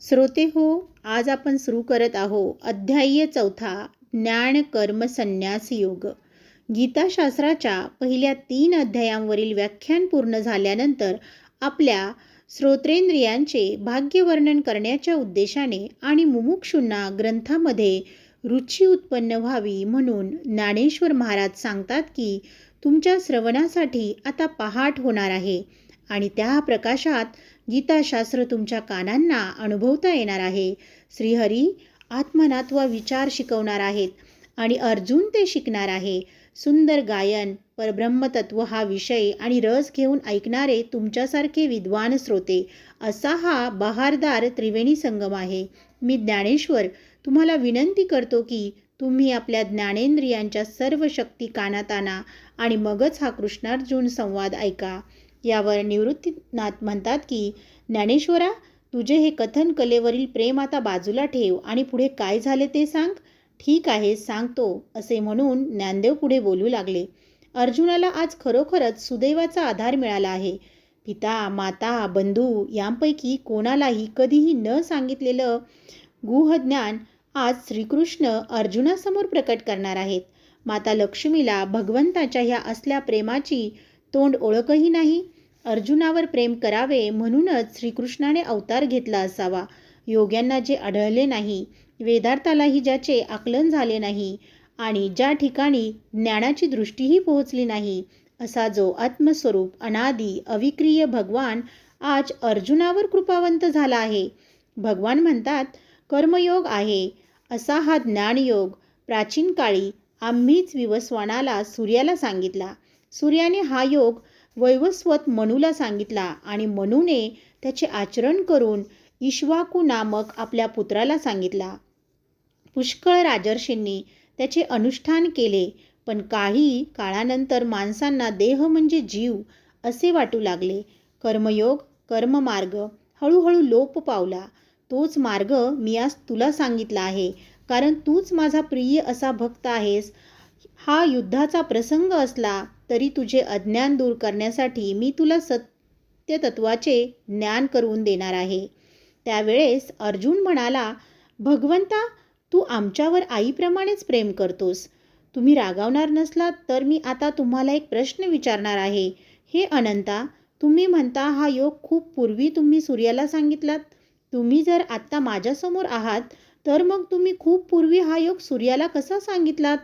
श्रोते हो, आज आपण सुरू करत आहोत अध्याय 4 ज्ञान कर्म संन्यास योग. गीताशास्त्राच्या पहिल्या 3 अध्यायांवरील व्याख्यान पूर्ण झाल्यानंतर आपल्या श्रोत्रेंद्रियांचे भाग्यवर्णन करण्याच्या उद्देशाने आणि मुमुक्षूंना ग्रंथामध्ये रुची उत्पन्न व्हावी म्हणून ज्ञानेश्वर महाराज सांगतात की तुमच्या श्रवणासाठी आता पहाट होणार आहे आणि त्या प्रकाशात गीताशास्त्र तुमच्या कानांना अनुभवता येणार आहे. श्रीहरी आत्मनात्व विचार शिकवणार आहेत आणि अर्जुन ते शिकणार आहे. सुंदर गायन, परब्रह्मतत्व हा विषय आणि रस घेऊन ऐकणारे तुमच्यासारखे विद्वान श्रोते असा हा बहारदार त्रिवेणी संगम आहे. मी ज्ञानेश्वर तुम्हाला विनंती करतो की तुम्ही आपल्या ज्ञानेंद्रियांच्या सर्व शक्ती कानात आणा आणि मगच हा कृष्णार्जुन संवाद ऐका. यावर निवृत्तीनाथ म्हणतात की ज्ञानेश्वरा, तुझे हे कथन कलेवरील प्रेम आता बाजूला ठेव आणि पुढे काय झाले ते सांग. ठीक आहे, सांगतो, असे म्हणून ज्ञानदेव पुढे बोलू लागले. अर्जुनाला आज खरोखरच सुदैवाचा आधार मिळाला आहे. पिता, माता, बंधू यांपैकी कोणालाही कधीही न सांगितलेलं गुहज्ञान आज श्रीकृष्ण अर्जुनासमोर प्रकट करणार आहेत. माता लक्ष्मीला भगवंताच्या ह्या असल्या प्रेमाची तोंड ओळखही नाही. अर्जुनावर प्रेम करावे म्हणूनच श्रीकृष्णाने अवतार घेतला असावा. योग्यांना जे आढळले नाही, वेदार्थालाही ज्याचे आकलन झाले नाही आणि ज्या ठिकाणी ज्ञानाची दृष्टीही पोहोचली नाही, असा जो आत्मस्वरूप अनादी अविक्रिय भगवान आज अर्जुनावर कृपावंत झाला आहे. भगवान म्हणतात, कर्मयोग आहे असा हा ज्ञानयोग प्राचीन काळी आम्हीच विवस्वानाला सूर्याला सांगितला. सूर्याने हा योग वैवस्वत मनूला सांगितला आणि मनूने त्याचे आचरण करून इक्ष्वाकू नामक आपल्या पुत्राला सांगितला. पुष्कळ राजर्षींनी त्याचे अनुष्ठान केले, पण काही काळानंतर माणसांना देह म्हणजे जीव असे वाटू लागले. कर्मयोग, कर्ममार्ग हळूहळू लोप पावला. तोच मार्ग मी आज तुला सांगितला आहे, कारण तूच माझा प्रिय असा भक्त आहेस. हा युद्धाचा प्रसंग असला तरी तुझे अज्ञान दूर करण्यासाठी मी तुला सत्यतत्वाचे ज्ञान करून देणार आहे. त्यावेळेस अर्जुन म्हणाला, भगवंता, तू आमच्यावर आईप्रमाणेच प्रेम करतोस. तुम्ही रागावणार नसलात तर मी आता तुम्हाला एक प्रश्न विचारणार आहे. हे अनंता, तुम्ही म्हणता हा योग खूप पूर्वी तुम्ही सूर्याला सांगितलात. तुम्ही जर आत्ता माझ्यासमोर आहात तर मग तुम्ही खूप पूर्वी हा योग सूर्याला कसा सांगितलात?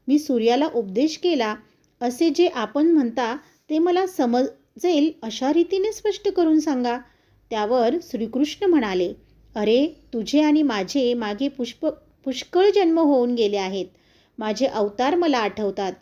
मी सूर्याला उपदेश केला असे जे आपण म्हणता ते मला समजेल अशा रीतीने स्पष्ट करून सांगा. त्यावर श्रीकृष्ण म्हणाले, अरे, तुझे आणि माझे मागे पुष्कळ जन्म होऊन गेले आहेत. माझे अवतार मला आठवतात,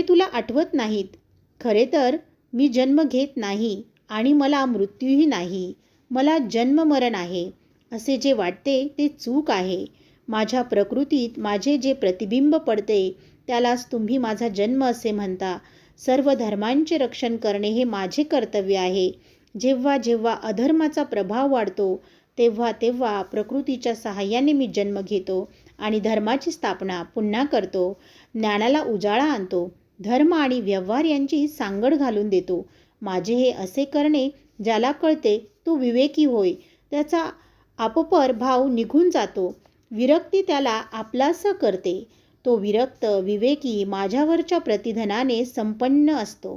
तुला आठवत नाहीत. खरे तर मी जन्म घेत नाही आणि मला मृत्यूही नाही. मला जन्म मरण आहे असे जे वाटते ते चूक आहे. माझ्या प्रकृतीत माझे जे प्रतिबिंब पडते त्यालाच तुम्ही माझा जन्म असे म्हणता. सर्व धर्मांचे रक्षण करणे हे माझे कर्तव्य आहे. जेव्हा जेव्हा अधर्माचा प्रभाव वाढतो तेव्हा तेव्हा प्रकृतीच्या सहाय्याने मी जन्म घेतो आणि धर्माची स्थापना पुन्हा करतो. ज्ञानाला उजाळा आणतो. धर्म आणि व्यवहार यांची सांगड घालून देतो. माझे हे असे करणे ज्याला कळते तो विवेकी होय. त्याचा आपपर भाव निघून जातो. विरक्ती त्याला आपलासा करते. तो विरक्त विवेकी माझ्यावरच्या प्रतिधनाने संपन्न असतो.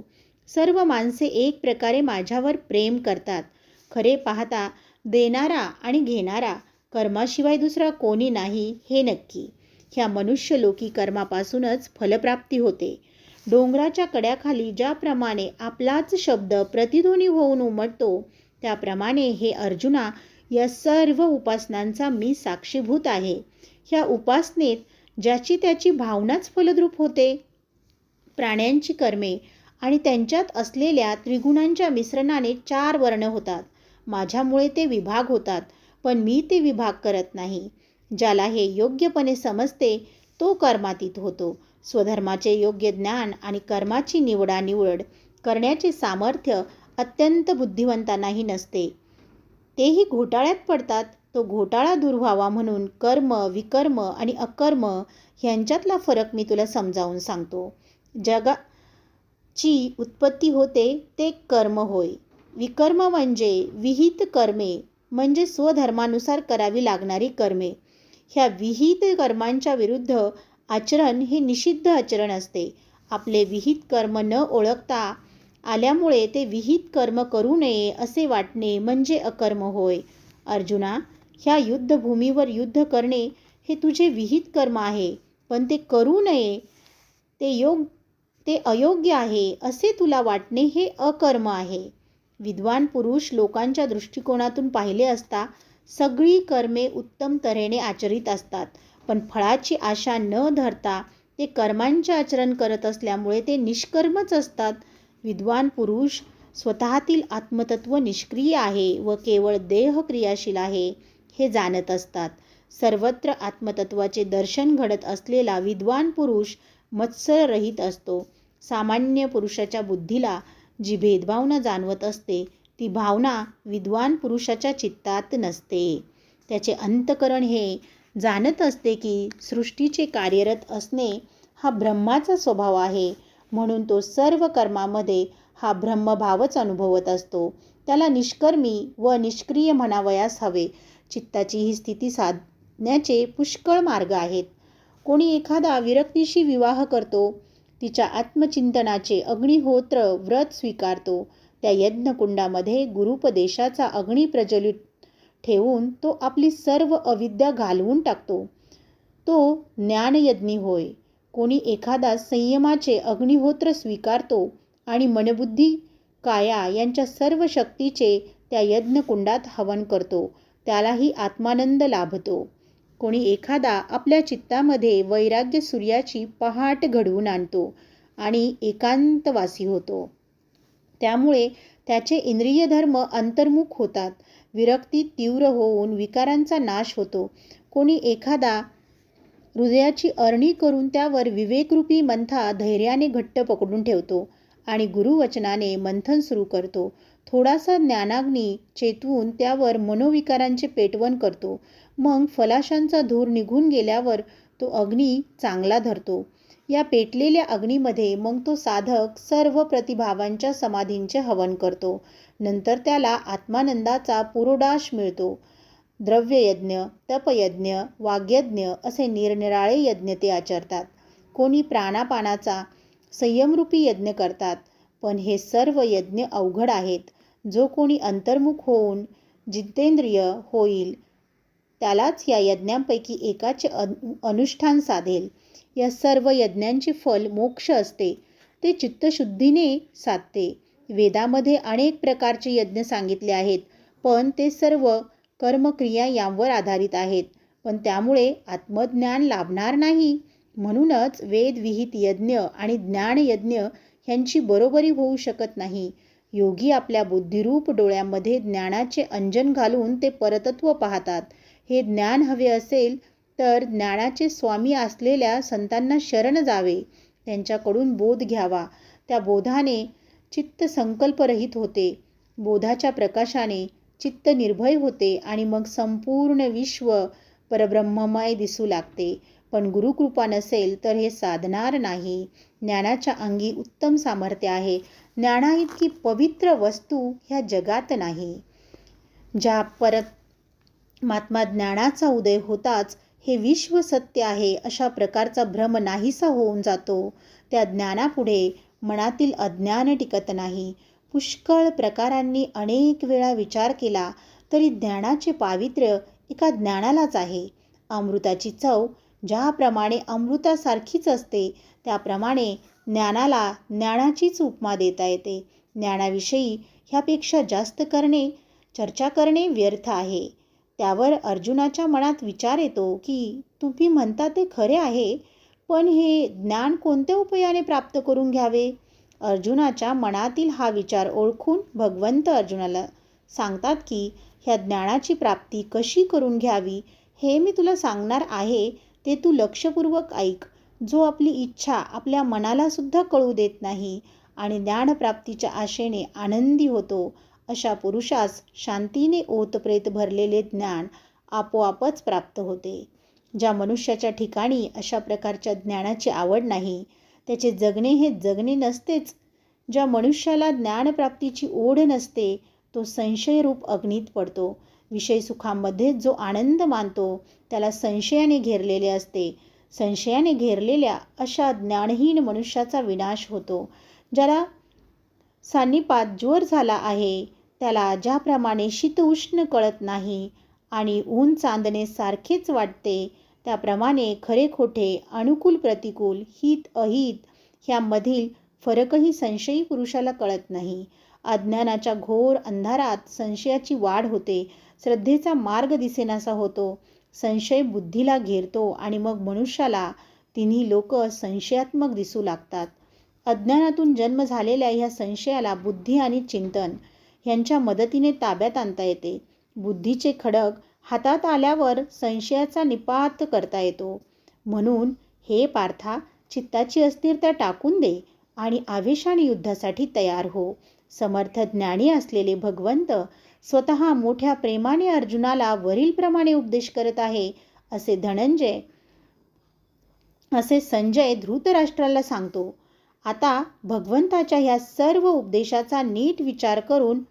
सर्व माणसे एक प्रकारे माझ्यावर प्रेम करतात. खरे पाहता देणारा आणि घेणारा कर्माशिवाय दुसरा कोणी नाही हे नक्की. ह्या मनुष्यलोकी कर्मापासूनच फलप्राप्ती होते. डोंगराच्या कड्याखाली ज्याप्रमाणे आपलाच शब्द प्रतिध्वनी होऊन उमटतो त्याप्रमाणे हे अर्जुना, या सर्व उपासनांचा मी साक्षीभूत आहे. ह्या उपासनेत ज्याची त्याची भावनाच फलद्रूप होते. प्राण्यांची कर्मे आणि त्यांच्यात असलेल्या त्रिगुणांच्या मिश्रणाने 4 वर्ण होतात. माझ्यामुळे ते विभाग होतात, पण मी ते विभाग करत नाही. ज्याला हे योग्यपणे समजते तो कर्मातीत होतो. स्वधर्माचे योग्य ज्ञान आणि कर्माची निवडानिवड करण्याचे सामर्थ्य अत्यंत बुद्धिवंतांनाही नसते. तेही घोटाळ्यात पडतात. तो घोटाळा दूर व्हावा म्हणून कर्म, विकर्म आणि अकर्म ह्यांच्यातला फरक मी तुला समजावून सांगतो. जगाची उत्पत्ती होते ते कर्म होय. विकर्म म्हणजे विहित कर्मे म्हणजे स्वधर्मानुसार करावी लागणारी कर्मे. ह्या विहित कर्मांच्या विरुद्ध आचरण हे निषिद्ध आचरण असते. आपले विहित कर्म न ओळखता आल्यामुळे ते विहित कर्म करू नये असे वाटणे म्हणजे अकर्म होय. अर्जुना, ह्या युद्धभूमीवर युद्ध करणे हे तुझे विहित कर्म आहे, पण ते करू नये ते अयोग्य आहे असे तुला वाटणे हे अकर्म आहे. विद्वान पुरुष लोकांच्या दृष्टिकोनातून पाहिले असता सगळी कर्मे उत्तम तऱ्हेने आचरित असतात, पण फळाची आशा न धरता ते कर्मांचे आचरण करत असल्यामुळे ते निष्कर्मच असतात. विद्वान पुरुष स्वतःतील आत्मतत्व निष्क्रिय आहे व केवळ देह क्रियाशील आहे हे जाणत असतात. सर्वत्र आत्मतत्वाचे दर्शन घडत असलेला विद्वान पुरुष मत्सररहित असतो. सामान्य पुरुषाच्या बुद्धीला जी भेदभावना जाणवत असते ती भावना विद्वान पुरुषाच्या चित्तात नसते. त्याचे अंतःकरण हे जाणत असते की सृष्टीचे कार्यरत असणे हा ब्रह्माचा स्वभाव आहे, म्हणून तो सर्व कर्मामध्ये हा ब्रह्मभावच अनुभवत असतो. त्याला निष्कर्मी व निष्क्रिय म्हणावयास हवे. चित्ताची ही स्थिती साधण्याचे पुष्कळ मार्ग आहेत. कोणी एखादा विरक्तीशी विवाह करतो, तिच्या आत्मचिंतनाचे अग्निहोत्र व्रत स्वीकारतो, त्या यज्ञकुंडामध्ये गुरुपदेशाचा अग्नी प्रज्वलित ठेवून तो आपली सर्व अविद्या घालवून टाकतो. तो ज्ञानयज्ञी होय. कोणी एखादा संयमाचे अग्निहोत्र स्वीकारतो आणि मनबुद्धी काया यांच्या सर्व शक्तीचे त्या यज्ञकुंडात हवन करतो, त्यालाही आत्मानंद लाभतो. कोणी एखादा आपल्या चित्तामध्ये वैराग्य सूर्याची पहाट घडवून आणतो आणि एकांतवासी होतो, त्यामुळे त्याचे इंद्रिय धर्म अंतर्मुख होतात. विरक्ती तीव्र होऊन विकारांचा नाश होतो. कोणी एखादा हृदयाची अरणी करून त्यावर विवेकरूपी मंथा धैर्याने घट्ट पकडून ठेवतो आणि गुरुवचनाने मंथन सुरू करतो. थोडासा ज्ञानाग्नी चेतवून त्यावर मनोविकारांचे पेटवण करतो. मग फलाशांचा धूर निघून गेल्यावर तो अग्नी चांगला धरतो. या पेटलेल्या अग्नीमध्ये मग तो साधक सर्व प्रतिभावांच्या समाधींचे हवन करतो. नंतर त्याला आत्मानंदाचा पुरोडाश मिळतो. द्रव्ययज्ञ, तपयज्ञ, वाग्यज्ञ असे निरनिराळे यज्ञ ते आचरतात. कोणी प्राणापानाचा संयमरूपी यज्ञ करतात, पण हे सर्व यज्ञ अवघड आहेत. जो कोणी अंतर्मुख होऊन जितेंद्रिय होईल त्यालाच या यज्ञांपैकी एकाचे अनुष्ठान साधेल. या सर्व यज्ञांचे फल मोक्ष असते, ते चित्तशुद्धीने साधते. वेदामध्ये अनेक प्रकारचे यज्ञ सांगितले आहेत, पण ते सर्व कर्मक्रिया यांवर आधारित आहेत, पण त्यामुळे आत्मज्ञान लाभणार नाही. म्हणूनच वेदविहित यज्ञ आणि ज्ञानयज्ञ ह्यांची बरोबरी होऊ शकत नाही. योगी आपल्या बुद्धिरूप डोळ्यामध्ये ज्ञानाचे अंजन घालून ते परतत्व पाहतात. हे ज्ञान हवे असेल तर ज्ञानाचे स्वामी असलेल्या संतांना शरण जावे, त्यांच्याकडून बोध घ्यावा. त्या बोधाने चित्त संकल्परहित होते. बोधाच्या प्रकाशाने चित्त निर्भय होते आणि मग संपूर्ण विश्व परब्रह्ममय दिसू लागते. पण गुरुकृपा नसेल तर हे साधणार नाही. ज्ञानाच्या अंगी उत्तम सामर्थ्य आहे. ज्ञानाइतकी पवित्र वस्तू ह्या जगात नाही. ज्या परमात्मा ज्ञानाचा उदय होताच हे विश्व सत्य आहे अशा प्रकारचा भ्रम नाहीसा होऊन जातो. त्या ज्ञानापुढे मनातील अज्ञान टिकत नाही. पुष्कळ प्रकारांनी अनेक वेळा विचार केला तरी ज्ञानाचे पावित्र्य एका ज्ञानालाच आहे. अमृताची चव ज्याप्रमाणे अमृतासारखीच असते, त्याप्रमाणे ज्ञानाला ज्ञानाचीच उपमा देता येते. ज्ञानाविषयी ह्यापेक्षा जास्त चर्चा करणे व्यर्थ आहे. त्यावर अर्जुनाच्या मनात विचार येतो की तुम्ही म्हणता ते खरे आहे, पण हे ज्ञान कोणत्या उपायाने प्राप्त करून घ्यावे? अर्जुनाच्या मनातील हा विचार ओळखून भगवंत अर्जुनाला सांगतात की ह्या ज्ञानाची प्राप्ती कशी करून घ्यावी हे मी तुला सांगणार आहे, ते तू लक्षपूर्वक ऐक. जो आपली इच्छा आपल्या मनाला सुद्धा कळू देत नाही आणि ज्ञानप्राप्तीच्या आशेने आनंदी होतो, अशा पुरुषास शांतीने ओतप्रेत भरलेले ज्ञान आपोआपच प्राप्त होते. ज्या मनुष्याच्या ठिकाणी अशा प्रकारच्या ज्ञानाची आवड नाही, त्याचे जगणे हे जगणे नसतेच. ज्या मनुष्याला ज्ञानप्राप्तीची ओढ नसते, तो संशयरूप अग्नीत पडतो. विषय सुखामध्ये जो आनंद मानतो त्याला संशयाने घेरलेले असते. संशयाने घेरलेल्या अशा ज्ञानहीन मनुष्याचा विनाश होतो. ज्याला सान्निपात ज्वर झाला आहे त्याला ज्याप्रमाणे शीतउष्ण कळत नाही आणि ऊन चांदणे सारखेच वाटते, त्याप्रमाणे खरे खोटे, अनुकूल प्रतिकूल, हित अहित ह्यामधील फरकही संशयी पुरुषाला कळत नाही. अज्ञानाच्या घोर अंधारात संशयाची वाढ होते. श्रद्धेचा मार्ग दिसेनासा होतो. संशय बुद्धीला घेरतो आणि मग मनुष्याला तिन्ही लोक संशयात्मक दिसू लागतात. अज्ञानातून जन्म झालेल्या ह्या संशयाला बुद्धी आणि चिंतन ह्यांच्या मदतीने ताब्यात आणता येते. बुद्धीचे खडक हातात आल्यावर संशयाचा निपात करता येतो. म्हणून हे पार्था, चित्ताची अस्थिरता टाकून दे आणि आवेशाने युद्धासाठी तयार हो. समर्थ ज्ञानी असलेले भगवंत स्वतः मोठ्या प्रेमाने अर्जुनाला वरीलप्रमाणे उपदेश करत आहे असे संजय धृतराष्ट्राला सांगतो. आता भगवंताच्या ह्या सर्व उपदेशाचा नीट विचार करून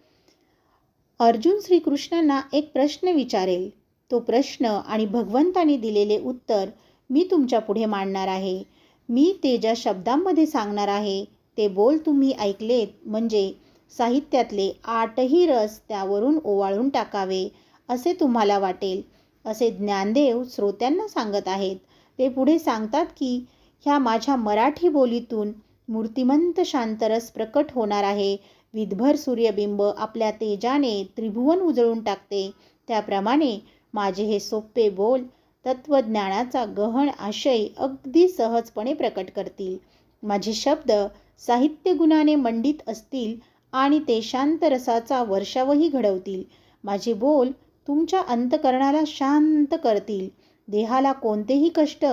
अर्जुन श्रीकृष्णांना एक प्रश्न विचारेल. तो प्रश्न आणि भगवंताने दिलेले उत्तर मी तुमच्या पुढे मांडणार आहे. मी ते ज्या शब्दांमध्ये सांगणार आहे ते बोल तुम्ही ऐकलेत म्हणजे साहित्यातले 8ही रस त्यावरून ओवाळून टाकावे असे तुम्हाला वाटेल, असे ज्ञानदेव श्रोत्यांना सांगत आहेत. ते पुढे सांगतात की ह्या माझ्या मराठी बोलीतून मूर्तिमंत शांतरस प्रकट होणार आहे. विधभर सूर्यबिंब आपल्या तेजाने त्रिभुवन उजळून टाकते, त्याप्रमाणे माझे हे सोपे बोल तत्वज्ञानाचा गहन आशय अगदी सहजपणे प्रकट करतील. माझे शब्द साहित्य गुणाने मंडित असतील आणि ते शांतरसाचा वर्षावही घडवतील. माझे बोल तुमच्या अंतकरणाला शांत करतील. देहाला कोणतेही कष्ट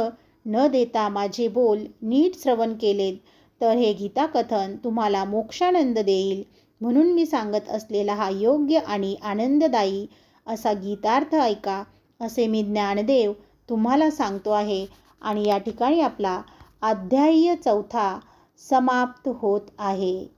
न देता माझे बोल नीट श्रवण केलेत तर हे गीताकथन तुम्हाला मोक्षानंद देईल. म्हणून मी सांगत असलेला हा योग्य आणि आनंददायी असा गीतार्थ ऐका, असे मी ज्ञानदेव तुम्हाला सांगतो आहे. आणि या ठिकाणी आपला अध्याय 4 समाप्त होत आहे.